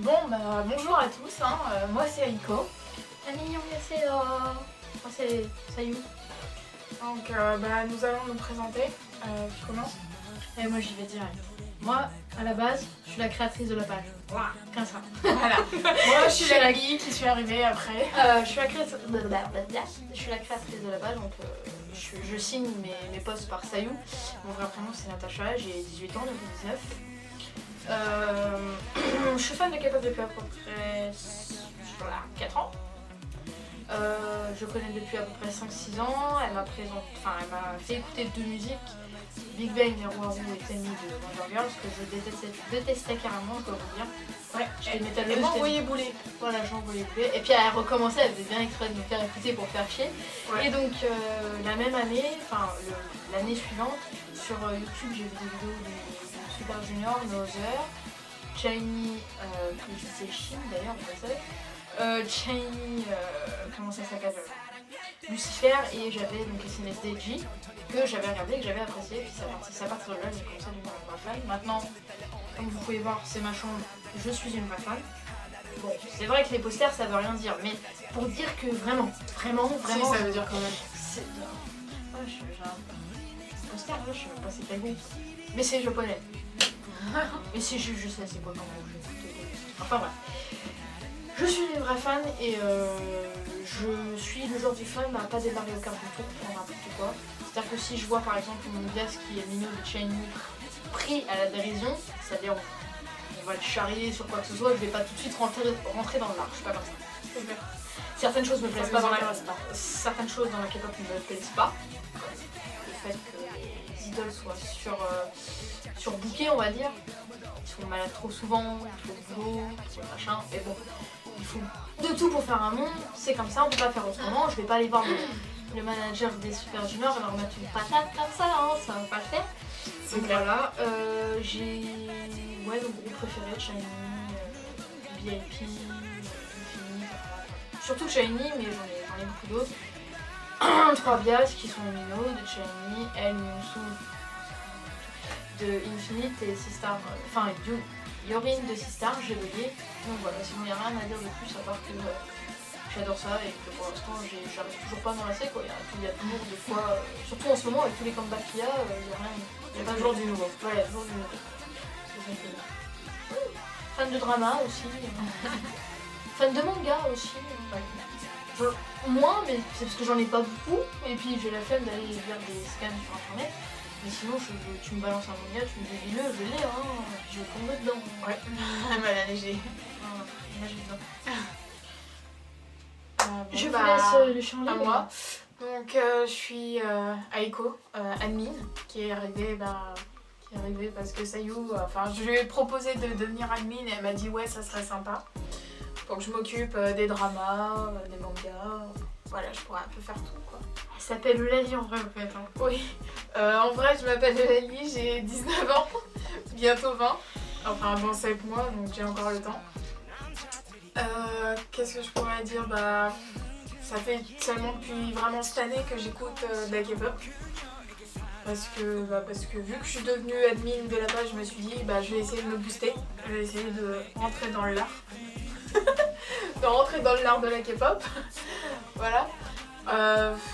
Bon bah bonjour à tous, hein. Moi c'est Aiko. Moi c'est Sayou. Donc nous allons nous présenter. Tu commences? Et moi j'y vais direct. Moi, à la base, je suis la créatrice de la page. Voilà. Comme ça. Voilà. Moi je suis la fille qui suis arrivée après. Je suis la créatrice de la page, donc je signe mes posts par Sayou. Mon vrai prénom c'est Natacha, j'ai 18 ans, 2019. Je suis fan de K-pop depuis à peu près 4 ans. Je connais depuis à peu près 5-6 ans. Elle m'a fait écouter deux musiques, Big Bang, Waru et Tenmi de Wonder Girls, que je détestais carrément, je dois vous dire. Ouais, Elle m'a envoyé bouler. Voilà, j'ai envoyé bouler. Et puis elle recommençait, elle faisait bien exprès de me faire écouter pour faire chier. Ouais. Et donc la même année, l'année suivante, sur YouTube j'ai vu des vidéos de Super Junior, Nother, Shiny, que je disais Shin d'ailleurs, vous savez. Shiny, comment ça s'appelle, Lucifer, et j'avais donc SNSD que j'avais regardé, que j'avais apprécié, puis c'est à partir de là que j'ai commencé à devenir une vraie fan. Maintenant, comme vous pouvez voir, c'est ma chambre, je suis une vraie fan. Bon, c'est vrai que les posters ça veut rien dire, mais pour dire que vraiment. Si, ça veut dire quand même. Ouais, j'ai un poster là, je sais même pas c'est quel bon. Mais c'est japonais. Mais si je sais c'est quoi quand même. Enfin bref. Je suis une vraie fan et je suis le genre du fan à pas démarrer au quart du tour pour n'importe quoi. C'est-à-dire que si je vois par exemple mon glace qui est Mino de Shiny pris à la dérision, c'est-à-dire on va le charrier sur quoi que ce soit, je vais pas tout de suite rentrer dans l'art, je suis pas comme ça. Certaines choses me plaisent pas, certaines choses dans la K-pop ne me plaisent pas. Le fait que les idoles soient surbookées, on va dire. Ils sont malades trop souvent, trop de boulot, trop de machin, mais bon. Il faut de tout pour faire un monde, c'est comme ça, on peut pas faire autrement. Je vais pas aller voir le manager des Super Juniors et leur remettre une patate comme ça, hein, ça va pas le faire. Donc voilà, j'ai mon groupe préféré, Shiny, VIP, Infinite, surtout Shiny, mais j'en ai beaucoup d'autres. 3 bias qui sont Mino de Shiny, Elle, Mimsu de Infinite et Sistar, Yorin de Sistar, j'ai bugué. Donc voilà, sinon il n'y a rien à dire de plus à part que j'adore ça et que pour l'instant j'arrive toujours pas à m'en lasser quoi. Il y a toujours de quoi, surtout en ce moment avec tous les comebacks qu'il y a, il y a pas toujours du nouveau. Voilà, il y a toujours du nouveau. Fan de drama aussi. Fan de manga aussi. Moins, mais c'est parce que j'en ai pas beaucoup et puis j'ai la flemme d'aller lire des scans sur internet. Mais sinon, tu me balances un manga, tu me dis dis-le, je l'ai, hein, je vais tomber dedans. Ouais, mal allégé. Je vous laisse le champ libre. À moi. Donc je suis Aiko, admin, qui est arrivée parce que Sayou, je lui ai proposé de devenir admin et elle m'a dit ouais ça serait sympa. Pour que je m'occupe des dramas, des mangas, voilà je pourrais un peu faire tout quoi. Elle s'appelle Eulalie en vrai en fait. Hein. Oui, en vrai je m'appelle Eulalie, j'ai 19 ans, bientôt 20, enfin dans 7 mois donc j'ai encore le temps. Qu'est-ce que je pourrais dire, ça fait seulement depuis vraiment cette année que j'écoute de la K-pop. Parce que vu que je suis devenue admin de la page, je me suis dit je vais essayer de me booster, je vais essayer de rentrer dans l'art. De rentrer dans l'art de la K-pop. Voilà.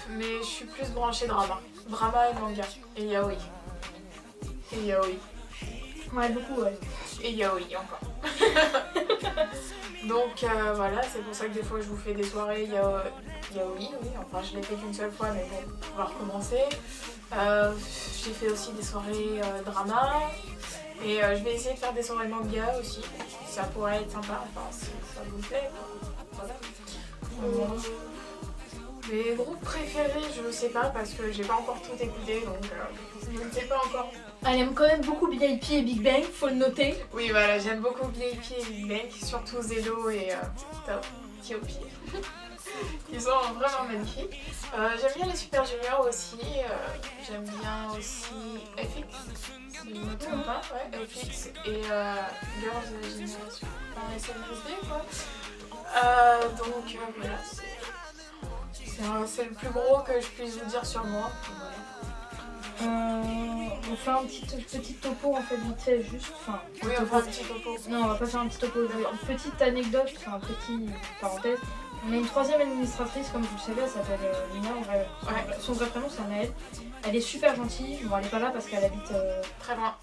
Mais je suis plus branchée drama. Drama et manga. Et yaoi. Ouais, beaucoup, ouais. Et yaoi encore. Donc voilà, c'est pour ça que des fois je vous fais des soirées yaoi, oui. Enfin, je l'ai fait qu'une seule fois, mais bon, on va recommencer. J'ai fait aussi des soirées drama. Et je vais essayer de faire des soirées manga aussi. Ça pourrait être sympa, si ça vous plaît. Voilà. Mes groupes préférés, je ne sais pas parce que j'ai pas encore tout écouté, donc je ne sais pas encore. Elle aime quand même beaucoup VIP et Big Bang, faut le noter. Oui, voilà, j'aime beaucoup VIP et Big Bang, surtout Zelo et T.O.P. Ils sont vraiment magnifiques. J'aime bien les Super Juniors aussi. J'aime bien aussi FX, si je ne me trompe pas. Ouais, FX et Girls Generation. Enfin, SNSD quoi. Donc voilà, c'est le plus gros que je puisse vous dire sur moi. Voilà. vous fais un petit topo en fait vite fait juste. Enfin, Oui, on fera un petit topo. non, on va pas faire un petit topo. Une petite anecdote, enfin petite parenthèse. On a une troisième administratrice, comme vous le savez, elle s'appelle Lina. Son vrai prénom c'est Anaëlle. Elle est super gentille. Bon, elle est pas là parce qu'elle habite très loin.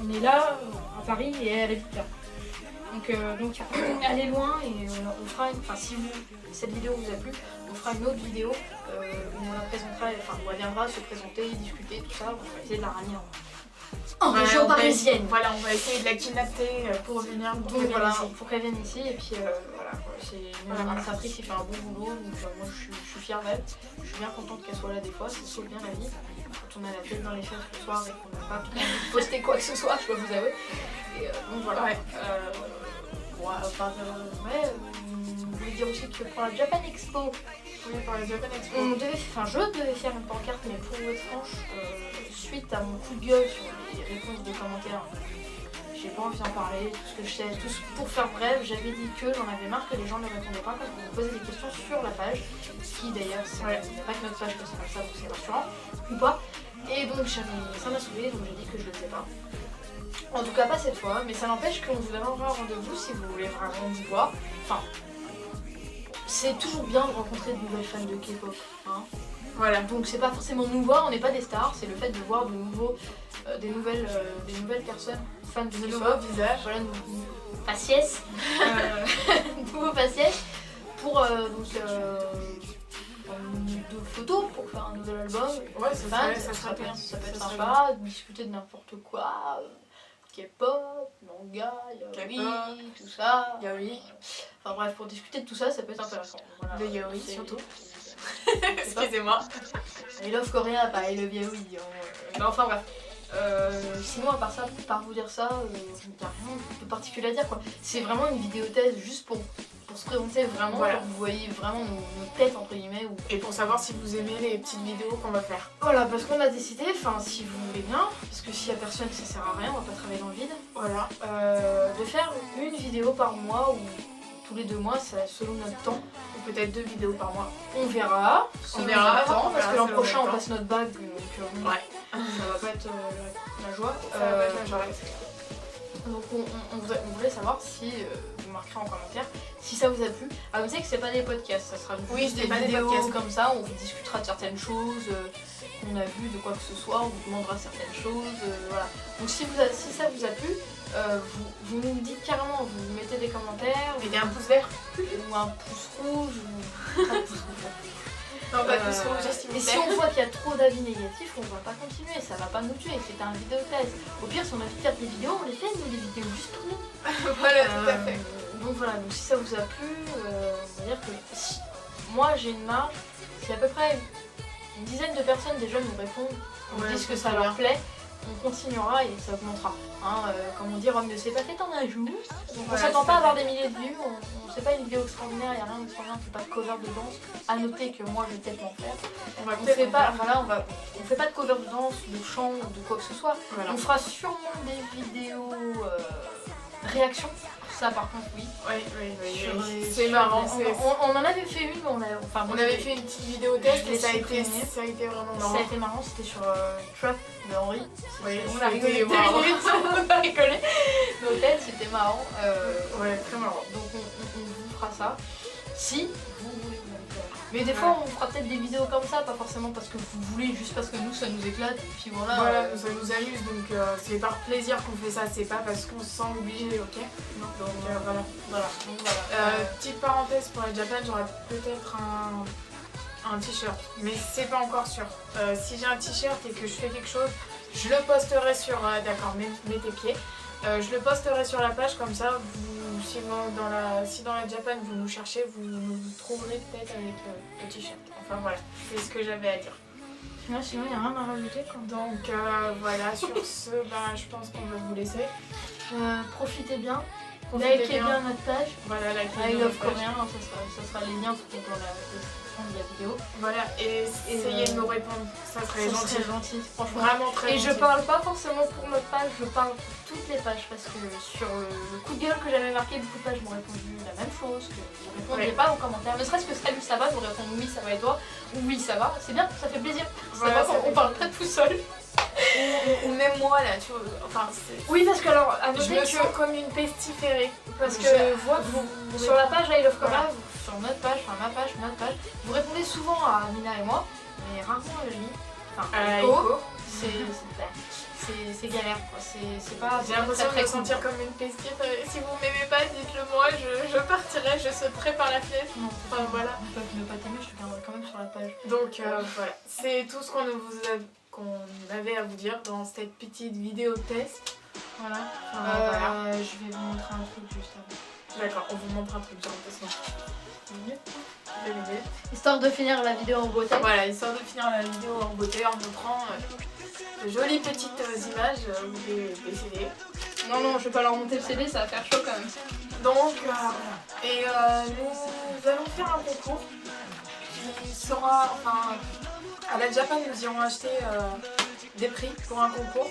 On est là à Paris et elle habite là. Donc elle est loin et on fera enfin si cette vidéo vous a plu, on fera une autre vidéo où on la présentera, enfin où elle viendra se présenter, discuter, tout ça, on va essayer de la ramener en région parisienne. Voilà, on va essayer de la kidnapper pour venir pour qu'elle vienne ici et puis voilà, c'est une administratrice qui fait un bon boulot, donc moi je suis fière d'elle, je suis bien contente qu'elle soit là des fois, ça sauve bien la vie. Quand on a la tête dans les fesses le soir et qu'on n'a pas trop envie de poster quoi que ce soit, je peux vous avouer. Et donc voilà. Je voulais dire aussi que pour la Japan Expo, oui, pour la Japan Expo, je devais faire une pancarte, mais pour vous être franche, suite à mon coup de gueule sur les réponses de commentaires, j'ai pas envie d'en parler, tout ce que je sais, pour faire bref, j'avais dit que j'en avais marre que les gens ne répondaient pas quand on me posait des questions sur la page, qui d'ailleurs, il n'y a pas que notre page que c'est comme ça, donc c'est rassurant, ou pas. Et donc ça m'a saoulée, donc j'ai dit que je le faisais pas. En tout cas pas cette fois, mais ça n'empêche qu'on vous donnera un rendez-vous si vous voulez vraiment nous voir. Enfin, c'est toujours bien de rencontrer de nouvelles fans de K-pop. Hein. Voilà. Donc c'est pas forcément nous voir, on n'est pas des stars, c'est le fait de voir des nouvelles personnes fans de nouveaux visages. Voilà, faciès. Nouveaux faciès pour de photos pour faire un nouvel album. Ouais, ça serait bien. Ça peut être sympa, discuter de n'importe quoi. K-pop, manga, yaoi, tout ça. Yaoi. Enfin bref, pour discuter de tout ça, ça peut être intéressant. Voilà, de yaoi surtout. Excusez-moi. I love coréen, pas I love yaoi. Mais enfin bref. Sinon à part ça, par vous dire ça, il n'y a rien de particulier à dire quoi. C'est vraiment une vidéothèse juste pour se présenter vraiment, voilà. Vous voyez vraiment nos têtes entre guillemets. Et pour savoir si vous aimez les petites vidéos qu'on va faire. Voilà, parce qu'on a décidé, enfin si vous voulez bien, parce que s'il y a personne ça sert à rien, on va pas travailler dans le vide. Voilà. De faire une vidéo par mois ou tous les 2 mois, selon notre temps. Ou peut-être 2 vidéos par mois. On verra. On verra. Parce que l'an prochain on passe notre bac, donc ouais. Ça va pas être la joie. Ça va pas être la joie. Donc on voulait savoir si vous marquerez en commentaire si ça vous a plu. Alors vous savez que c'est pas des podcasts, ça sera juste des vidéos comme ça, on vous discutera de certaines choses qu'on a vues, de quoi que ce soit, on vous demandera certaines choses, voilà. Donc si ça vous a plu, vous nous dites carrément, vous mettez des commentaires, mettez un pouce vert ou un pouce rouge ou un pouce rouge. Non, pas de pouce rouge, s'il vous plaît. Et si on voit qu'il y a trop d'avis négatifs, on va pas continuer, ça va pas nous tuer, c'est un vidéothèse. Au pire, si on a envie de faire des vidéos, on les fait, nous, des vidéos juste pour nous. Voilà, tout à fait. Donc voilà, donc si ça vous a plu, on va dire que moi j'ai une marge, si à peu près une dizaine de personnes déjà nous répondent, nous disent que ça leur plaît, on continuera et ça augmentera. Hein, comme on dit, Rome ne s'est pas fait en un jour. Donc on s'attend pas à avoir des milliers de vues, on fait pas une vidéo extraordinaire, il n'y a rien d'extraordinaire, on fait pas de cover de danse. À noter que moi je vais peut-être m'en faire. On fait pas de cover de danse, de chant, de quoi que ce soit. Voilà. On fera sûrement des vidéos réactions. Ça par contre oui. Oui. C'est marrant. On en avait fait une, on avait fait une petite vidéo test et ça a été vraiment marrant. Ça a été marrant, c'était sur Trap de Henry. Oui, on a rigolé 2 minutes, on a rigolé. Nos têtes, c'était marrant. Ouais, très marrant. Donc on vous fera ça. Si vous voulez. Mais des fois on fera peut-être des vidéos comme ça, pas forcément parce que vous voulez, juste parce que nous ça nous éclate et puis voilà. Voilà, ça nous amuse donc c'est par plaisir qu'on fait ça, c'est pas parce qu'on se sent obligé, ok. Non. Donc voilà. Petite parenthèse pour la Japan, j'aurai peut-être un t-shirt, mais c'est pas encore sûr. Si j'ai un t-shirt et que je fais quelque chose, je le posterai sur, d'accord, mets tes pieds. Je le posterai sur la page comme ça, si dans la Japan vous nous cherchez, vous nous trouverez peut-être avec le t-shirt. Enfin voilà, c'est ce que j'avais à dire. Sinon il n'y a rien à rajouter quoi. Donc voilà, sur ce, je pense qu'on va vous laisser. Profitez bien. Likez bien notre page. Voilà, likez I love coréen, ça sera les liens dans la description de la vidéo. Voilà, et essayez de nous répondre, ça serait gentil, franchement. Vraiment très gentil. Et je parle pas forcément pour notre page, je parle pour toutes les pages parce que sur le coup de gueule que j'avais marqué, beaucoup de pages m'ont répondu la même chose, que vous ne répondiez pas aux commentaires. Ne serait-ce que salut ça va, vous répondez oui ça va et toi, ou oui ça va, c'est bien, ça fait plaisir. Voilà, on parle pas tout seul. Ou même moi là, tu vois. Enfin, Oui, parce que alors, à je noter me que sens comme une pestiférée. parce que je vois que vous sur la page I Love Voilà. Cora, sur notre page, enfin ma page, notre page, vous répondez souvent à Mina et moi, mais rarement à Eugénie. Enfin, à Echo. Echo. C'est galère quoi, c'est pas J'ai l'impression de très me cool. sentir comme une pestiférée. Si vous m'aimez pas, dites-le moi, je partirai, je sauterai par la fenêtre. Non, Enfin, voilà. Ils peuvent ne pas t'aimer, je te garderai quand même sur la page. Donc voilà, c'est tout ce qu'on avait à vous dire dans cette petite vidéo test. Voilà. Voilà. Je vais vous montrer un truc juste avant. D'accord, on vous montre un truc, j'ai l'impression. 2 minutes. Histoire de finir la vidéo en beauté. Voilà, histoire de finir la vidéo en beauté en montrant de jolies petites images des CD. Non, je vais pas leur monter le CD, ça va faire chaud quand même. Donc, et nous allons faire un concours qui sera, enfin, à la Japan, nous irons acheter des prix pour un concours.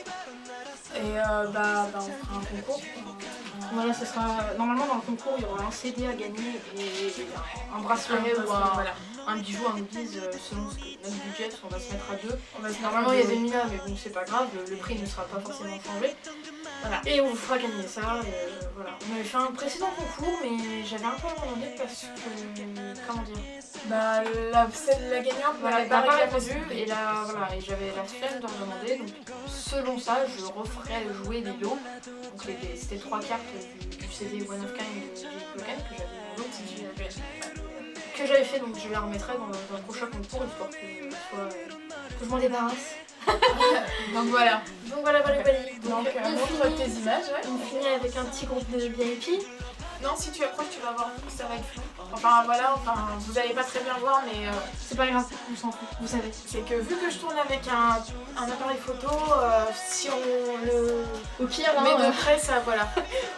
Et on fera un concours. Voilà, ce sera. Normalement, dans le concours, il y aura un CD à gagner et un bracelet ou un bijou, un goodies selon notre budget, parce qu'on va se mettre à deux. Normalement, il y avait Mina, mais bon, c'est pas grave, le prix ne sera pas forcément changé. Voilà. Et on vous fera gagner ça. Voilà. On avait fait un précédent concours, mais j'avais un peu abandonné parce que. Comment dire? Bah, la gagnante Voilà, n'avait elle pas n'a pas répondu. répondu et là, voilà, et j'avais la flemme de redemander. Donc, selon ça, je referai jouer des lots. Donc, c'était 3 cartes du CD One of Kind de J. Logan que j'avais fait, donc je les remettrai dans le prochain concours histoire que je m'en débarrasse. Donc voilà. Donc voilà. Donc montre tes images. Ouais. On finit avec un petit groupe de VIP. Non, si tu approches, tu vas voir, ça va être flou. Enfin voilà, vous allez pas très bien voir, mais C'est pas grave, on s'en fout, vous savez. c'est que vu que je tourne avec un appareil photo, si on le Au pire, met de près, ça voilà.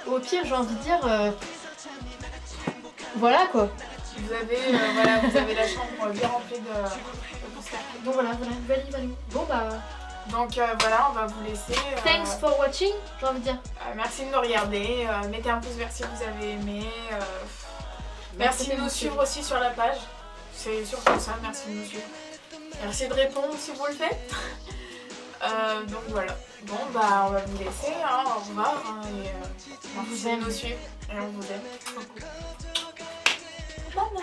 au pire, j'ai envie de dire. Voilà quoi. Vous avez la chambre bien remplie de posters. Donc voilà, Valou. Bon bah. Donc voilà, on va vous laisser. Thanks for watching, j'ai envie de dire. Merci de nous regarder. Mettez un pouce vert si vous avez aimé. Merci de nous suivre aussi sur la page. C'est surtout ça, merci de nous suivre. Merci de répondre si vous le faites. Donc voilà. Bon bah on va vous laisser. Hein, au revoir. Et, On vous merci de aime. nous suivre. Et on vous aime. Bye bye.